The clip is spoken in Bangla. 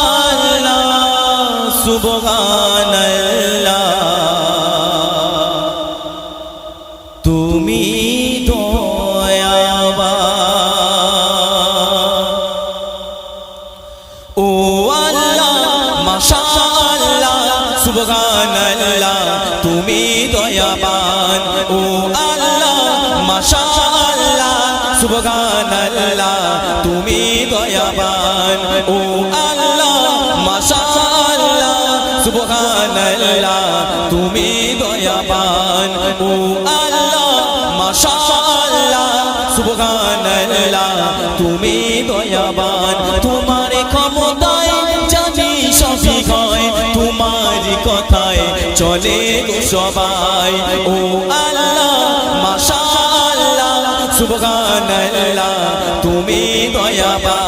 মাশাআল্লাহ সুবহানাল্লাহ তুমি দয়াবান ও আল্লাহ মাশাআল্লাহ সুবহানাল্লাহ তুমি দয়াবান ও আল্লাহ মাশাআল্লাহ সুবহানাল্লাহ তুমি দয়াবান ও আল্লাহ মাশাআল্লাহ সুবহানাল্লাহ তুমি দয়াবান ও আল্লাহ মাশাআল্লাহ সুবহানাল্লাহ তুমি দয়াবান তোমার ক্ষমতায় জানি সবই হয় তোমার কথায় চলে গো সবাই ও আল্লাহ মাশাআল্লাহ সুবহানাল্লাহ তুমি দয়াবান